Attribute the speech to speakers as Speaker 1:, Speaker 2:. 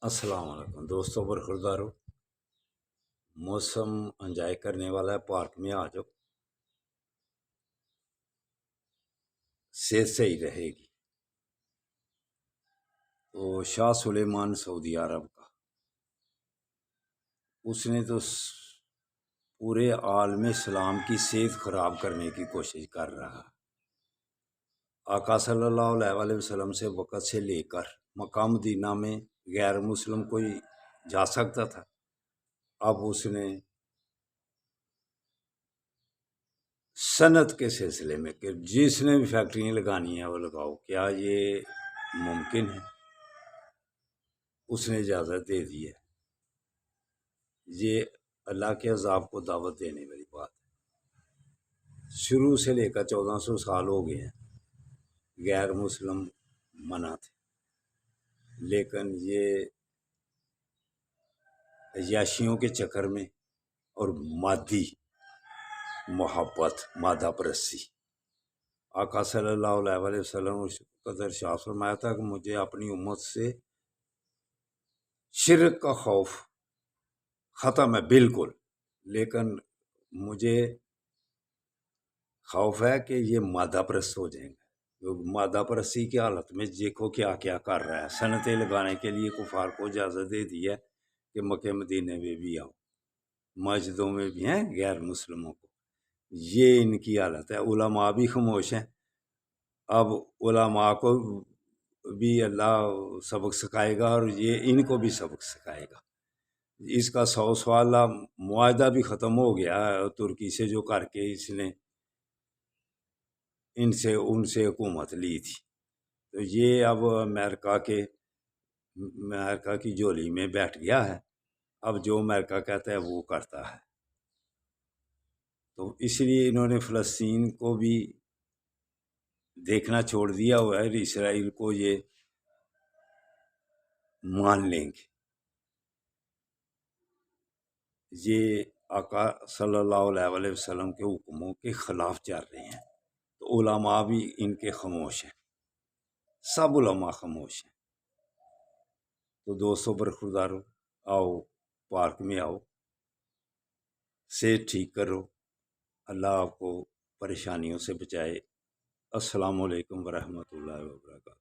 Speaker 1: السلام علیکم دوستوں، برخوردارو موسم انجوائے کرنے والا ہے، پارک میں آ جاؤ، صحت صحیح رہے گی۔ تو شاہ سلیمان سعودی عرب کا، اس نے تو پورے عالم اسلام کی صحت خراب کرنے کی کوشش کر رہا۔ آقا صلی اللہ علیہ وسلم سے وقت سے لے کر مکہ مدینہ میں غیر مسلم کوئی جا سکتا تھا، اب اس نے صنعت کے سلسلے میں کہ جس نے بھی فیکٹریاں لگانی ہیں وہ لگاؤ، کیا یہ ممکن ہے؟ اس نے اجازت دے دی ہے۔ یہ اللہ کے عذاب کو دعوت دینے والی بات ہے۔ شروع سے لے کر 1400 سال ہو گئے ہیں، غیر مسلم منع تھے، لیکن یہ عیاشیوں کے چکر میں اور مادی محبت، مادہ پرستی، آقا صلی اللہ علیہ وسلم قدر شاہ فرمایا تھا کہ مجھے اپنی امت سے شرک کا خوف ختم ہے بالکل، لیکن مجھے خوف ہے کہ یہ مادہ پرست ہو جائیں گے۔ مادہ پرستی کی حالت میں دیکھو کیا کیا کر رہا ہے۔ صنعتیں لگانے کے لیے کفار کو اجازت دے دی ہے کہ مکہ مدینے میں بھی آؤ، مسجدوں میں بھی ہیں غیر مسلموں کو۔ یہ ان کی حالت ہے۔ علماء بھی خاموش ہیں۔ اب علماء کو بھی اللہ سبق سکھائے گا اور یہ ان کو بھی سبق سکھائے گا۔ اس کا 100 سالہ معاہدہ بھی ختم ہو گیا ترکی سے، جو کر کے اس نے ان سے حکومت لی تھی۔ تو یہ اب امریکہ کی جولی میں بیٹھ گیا ہے۔ اب جو امریکہ کہتا ہے وہ کرتا ہے۔ تو اس لیے انہوں نے فلسطین کو بھی دیکھنا چھوڑ دیا ہوا ہے، اسرائیل کو یہ مان لیں گے۔ یہ آقا صلی اللہ علیہ وسلم کے حکموں کے خلاف چل رہے ہیں، تو علماء بھی ان کے خاموش ہیں، سب علماء خاموش ہیں۔ تو دوستوں برخوردارو، آؤ پارک میں آؤ، صحت ٹھیک کرو، اللہ آپ کو پریشانیوں سے بچائے۔ السلام علیکم ورحمۃ اللہ وبرکاتہ۔